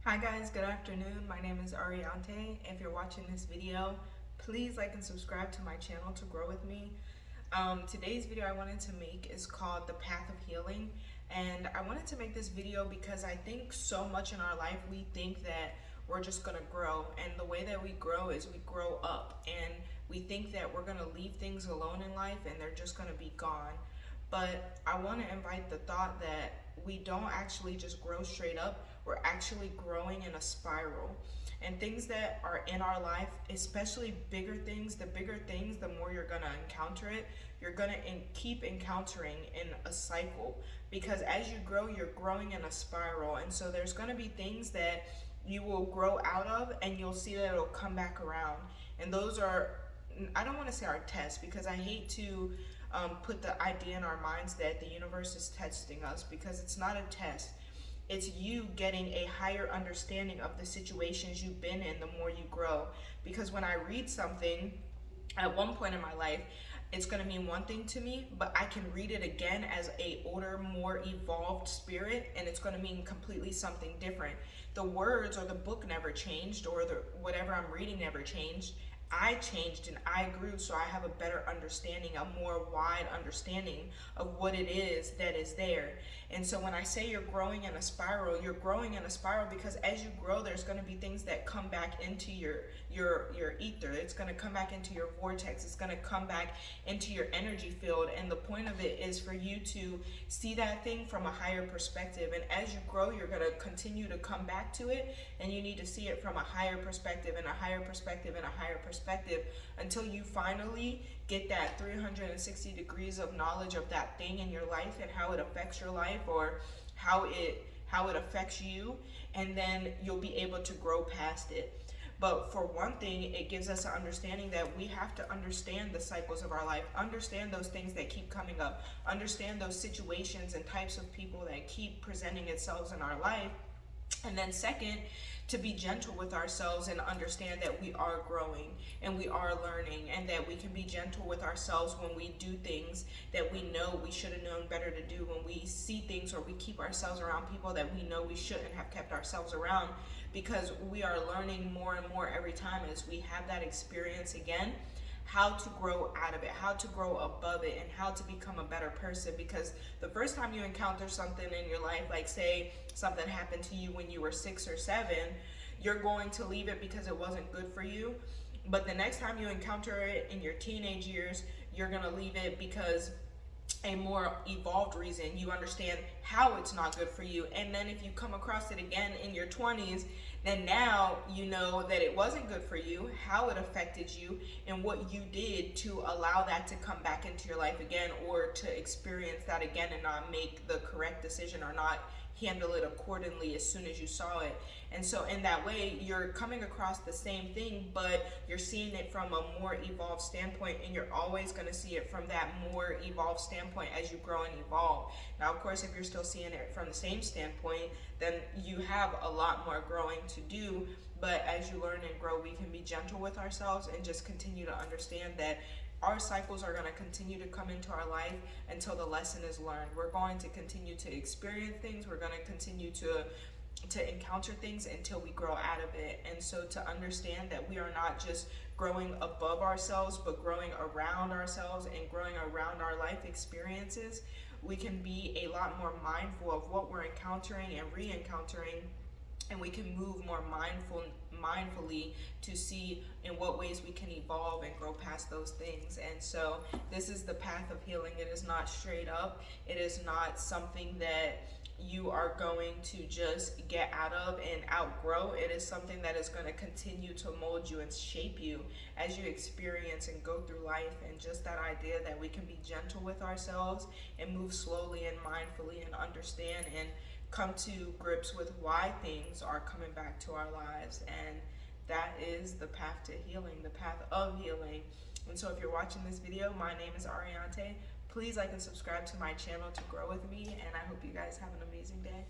Hi guys, good afternoon. My name is Ariante. If you're watching this video, please like and subscribe to my channel to grow with me. Today's video I wanted to make is called The Path of Healing. And I wanted to make this video because I think so much in our life we think that we're just gonna grow. And the way that we grow is we grow up. And we think that we're gonna leave things alone in life and they're just gonna be gone. But I want to invite the thought that we don't actually just grow straight up, we're actually growing in a spiral. And things that are in our life, especially bigger things, the bigger things, the more you're going to encounter it, you're going to keep encountering in a cycle. Because as you grow, you're growing in a spiral. And so there's going to be things that you will grow out of and you'll see that it'll come back around. And those are, I don't want to say our tests because I hate to put the idea in our minds that the universe is testing us, because it's not a test. It's you getting a higher understanding of the situations you've been in the more you grow. Because when I read something at one point in my life, it's going to mean one thing to me, but I can read it again as a older, more evolved spirit, and it's going to mean completely something different. The words or the book never changed, or the whatever I'm reading never changed. I changed and I grew, so I have a better understanding, a more wide understanding of what it is that is there. And so when I say you're growing in a spiral, you're growing in a spiral because as you grow, there's going to be things that come back into your ether. It's going to come back into your vortex. It's going to come back into your energy field. And the point of it is for you to see that thing from a higher perspective. And as you grow, you're going to continue to come back to it, and you need to see it from a higher perspective and a higher perspective and a higher perspective until you finally get that 360 degrees of knowledge of that thing in your life and how it affects your life, or how it affects you, and then you'll be able to grow past it. But for one thing, it gives us an understanding that we have to understand the cycles of our life, understand those things that keep coming up, understand those situations and types of people that keep presenting themselves in our life. And then second, to be gentle with ourselves and understand that we are growing and we are learning, and that we can be gentle with ourselves when we do things that we know we should have known better to do, when we see things or we keep ourselves around people that we know we shouldn't have kept ourselves around, because we are learning more and more every time as we have that experience again, how to grow out of it, how to grow above it, and how to become a better person. Because the first time you encounter something in your life, like say something happened to you when you were 6 or 7, you're going to leave it because it wasn't good for you. But the next time you encounter it in your teenage years, you're going to leave it because a more evolved reason. You understand how it's not good for you. And then if you come across it again in your 20s, then now you know that it wasn't good for you, how it affected you, and what you did to allow that to come back into your life again, or to experience that again and not make the correct decision, or not handle it accordingly as soon as you saw it. And so in that way, you're coming across the same thing, but you're seeing it from a more evolved standpoint, and you're always going to see it from that more evolved standpoint as you grow and evolve. Now, of course, if you're still seeing it from the same standpoint, then you have a lot more growing to do. But as you learn and grow, we can be gentle with ourselves and just continue to understand that our cycles are going to continue to come into our life until the lesson is learned. We're going to continue to experience things. We're going to continue to encounter things until we grow out of it. And so to understand that we are not just growing above ourselves, but growing around ourselves and growing around our life experiences, we can be a lot more mindful of what we're encountering and re-encountering, and we can move more mindfully to see in what ways we can evolve and grow past those things. And so this is the path of healing. It is not straight up. It is not something that you are going to just get out of and outgrow. It is something that is going to continue to mold you and shape you as you experience and go through life. And just that idea that we can be gentle with ourselves and move slowly and mindfully and understand and come to grips with why things are coming back to our lives. And that is the path to healing, the path of healing. And so if you're watching this video, my name is Ariante. Please like and subscribe to my channel to grow with me, and I hope you guys have an amazing day.